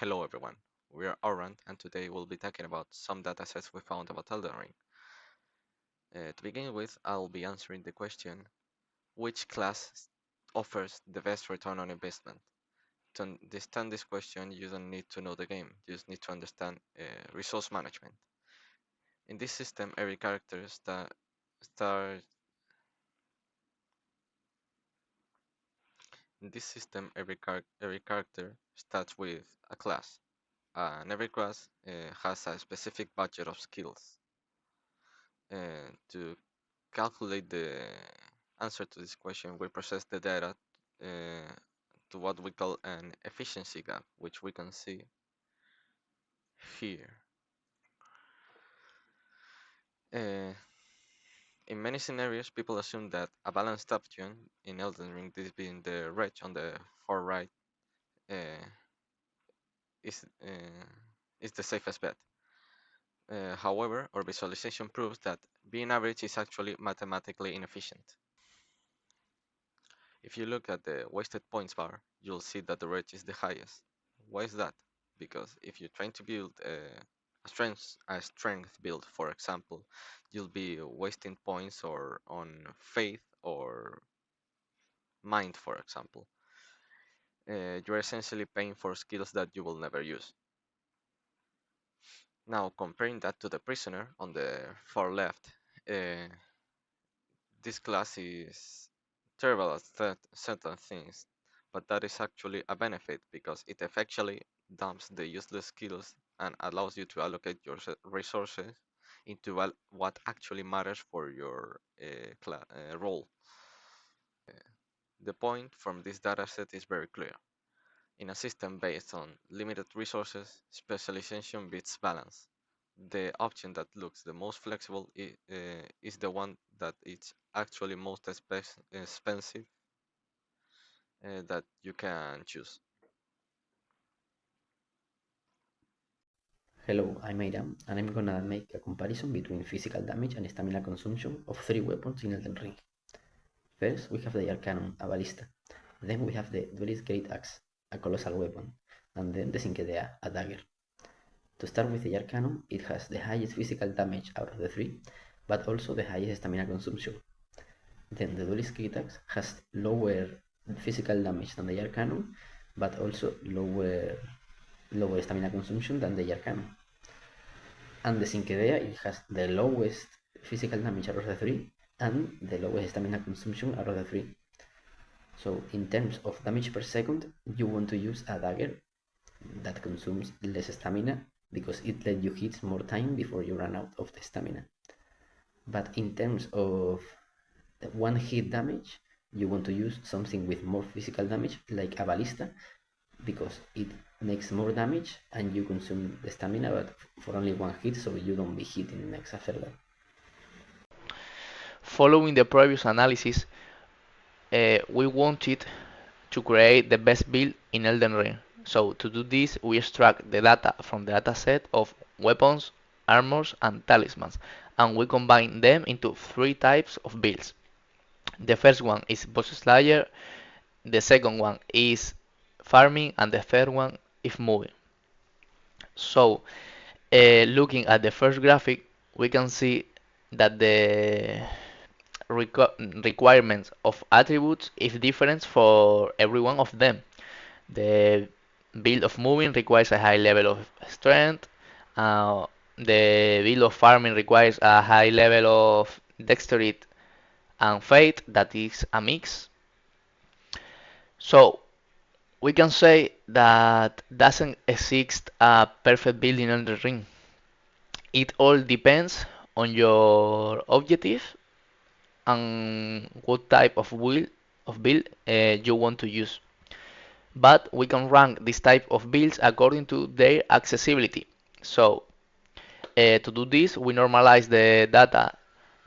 Hello everyone, we are Auran't and today we'll be talking about some datasets we found about Elden Ring. To begin with, I'll be answering the question, which class offers the best return on investment? To understand this question, you don't need to know the game, you just need to understand resource management. In this system, every character start in this system, every character starts with a class, and every class has a specific budget of skills. To calculate the answer to this question, we process the data uh, to what we call an efficiency gap, which we can see here. Uh, in many scenarios, people assume that a balanced option in Elden Ring, this being the red on the far right, uh, is uh, is the safest bet. However, our visualization proves that being average is actually mathematically inefficient. If you look at the wasted points bar, you'll see that the red is the highest. Why is that? Because if you're trying to build a strength build, for example, you'll be wasting points or on faith or mind, for example. You're essentially paying for skills that you will never use. Now, comparing that to the prisoner on the far left, uh, this class is terrible at certain things, but that is actually a benefit because it effectively dumps the useless skills and allows you to allocate your resources into what actually matters for your role. The point from this dataset is very clear. In a system based on limited resources, specialization beats balance. The option that looks the most flexible is the one that is actually most expensive that you can choose. Hello, I'm Airam, and I'm gonna make a comparison between physical damage and stamina consumption of three weapons in Elden Ring. First, we have the Arcanum, a ballista. Then we have the Duelist Great Axe, a colossal weapon. And then the Cinquedea, a dagger. To start with the Arcanum, it has the highest physical damage out of the three, but also the highest stamina consumption. Then the Duelist Great Axe has lower physical damage than the Arcanum, but also lower stamina consumption than the Arcanum. And the Cinquedea, it has the lowest physical damage out of the three and the lowest stamina consumption out of the three. So in terms of damage per second, you want to use a dagger that consumes less stamina because it lets you hit more time before you run out of the stamina. But in terms of the one hit damage, you want to use something with more physical damage like a ballista because it makes more damage and you consume the stamina but for only one hit, so you don't be hitting next after that. Following the previous analysis, we wanted to create the best build in Elden Ring. So to do this, we extract the data from the dataset of weapons, armors, and talismans, and we combine them into three types of builds. The first one is boss slayer, the second one is farming, and the third one is moving. So, looking at the first graphic, we can see that the requirements of attributes is different for every one of them. The build of moving requires a high level of strength. The build of farming requires a high level of dexterity and faith, that is a mix. So we can say that doesn't exist a perfect build in Elden Ring. It all depends on your objective and what type of build you want to use. But we can rank this type of builds according to their accessibility. So to do this, we normalize the data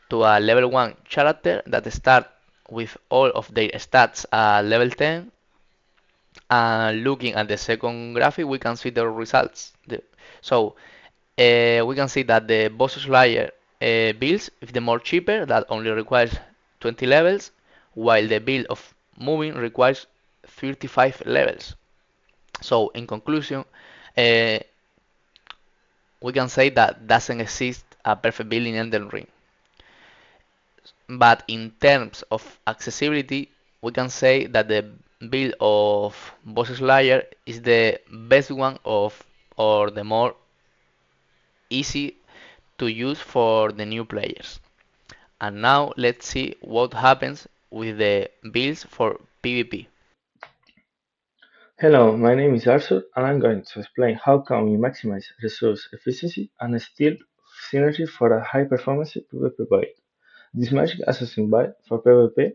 to a level 1 character that start with all of their stats at level 10. And looking at the second graphic, we can see the results. So we can see that the boss slayer builds is the more cheaper, that only requires 20 levels, while the build of moving requires 35 levels. So in conclusion, uh, we can say that doesn't exist a perfect build in Elden Ring. But in terms of accessibility, we can say that the build of Boss Slayer is the best one of or the more easy to use for the new players. And now let's see what happens with the builds for PvP. Hello, my name is Arthur, and I'm going to explain how can we maximize resource efficiency and still synergy for a high-performance PvP build. This magic assassin build for PvP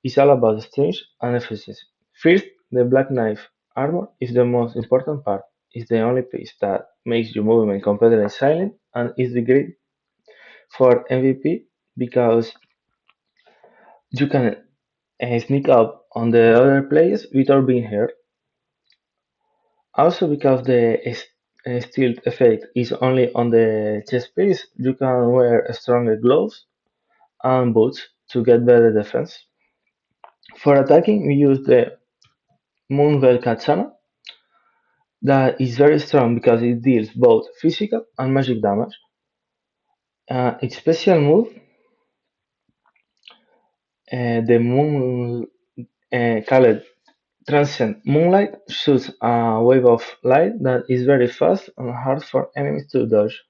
is all about strength and efficiency. First, the Black Knife armor is the most important part. It's the only piece that makes your movement completely silent and is the great for MVP because you can sneak up on the other players without being heard. Also, because the stealth effect is only on the chest piece, you can wear stronger gloves and boots to get better defense. For attacking, we use the Moonveil Katana that is very strong because it deals both physical and magic damage. Its special move, the Moon called Transcend Moonlight, shoots a wave of light that is very fast and hard for enemies to dodge.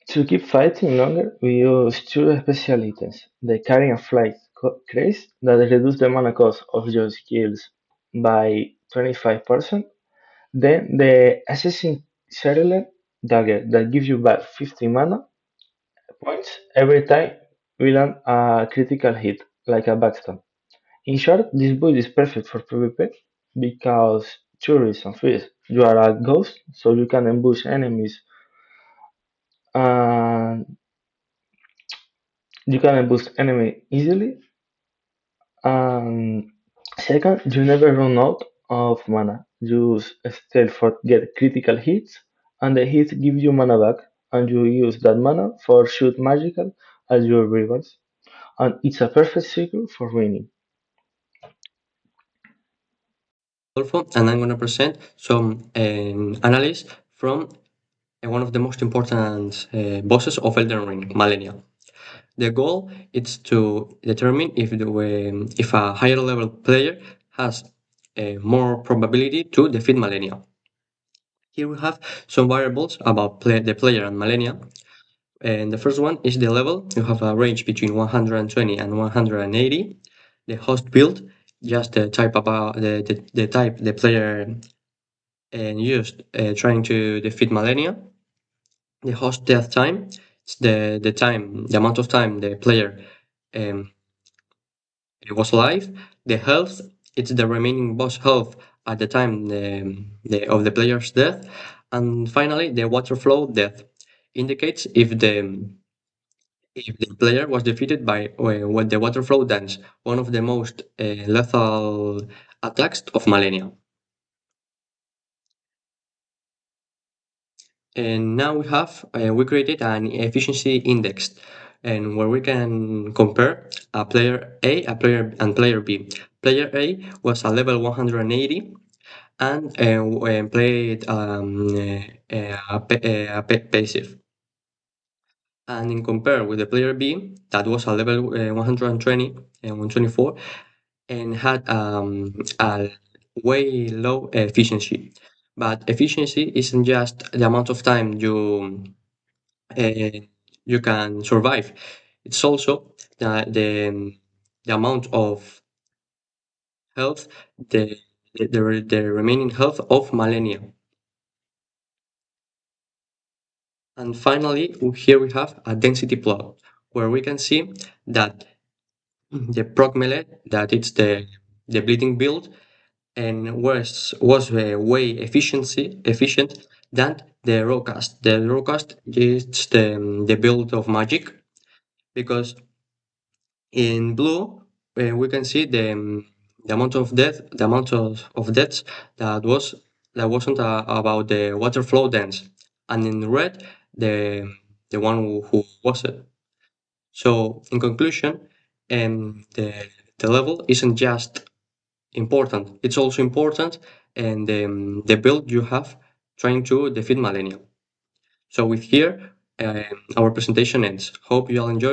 To keep fighting longer, we use two special items: the Carry and Flight Craze that reduce the mana cost of your skills by 25%, then the Assassin Cerulean Dagger that gives you back 50 mana points every time we land a critical hit, like a backstab. In short, this build is perfect for PvP because two reasons. First, you are a ghost, so you can ambush enemies and you can ambush enemy easily. And second, you never run out of mana. Use stealth for get critical hits, and the hits give you mana back, and you use that mana for shoot magical as your rivals. And it's a perfect circle for winning. Adolfo, and I'm going to present some analysis from one of the most important bosses of Elden Ring, Malenia. The goal is to determine if a higher level player has more probability to defeat Malenia. Here we have some variables about the player and Malenia. And the first one is the level. You have a range between 120 and 180. The host build, just the type about the type the player used trying to defeat Malenia. The host death time, it's the amount of time the player um, was alive. The health, it's the remaining boss health at the time of the player's death. And finally, the water flow death indicates if the player was defeated by the water flow dance, one of the most lethal attacks of Malenia. And now we created an efficiency index, and where we can compare a player A, a player and player B. Player A was a level 180 and played passive. And in compare with the player B, that was a level 120 and 124 and had a way low efficiency. But efficiency isn't just the amount of time uh, you can survive. It's also the amount of health, the remaining health of Malenia. And finally, here we have a density plot where we can see that the proc melee, that it's the bleeding build, and was way efficient than the rawcast. The rawcast is the build of magic because in blue we can see the amount of deaths that wasn't about the water flow dance, and in red the one who was it. So in conclusion, the the level isn't just important, it's also important and the build you have trying to defeat Malenia. So with here, our presentation ends. Hope you all enjoy.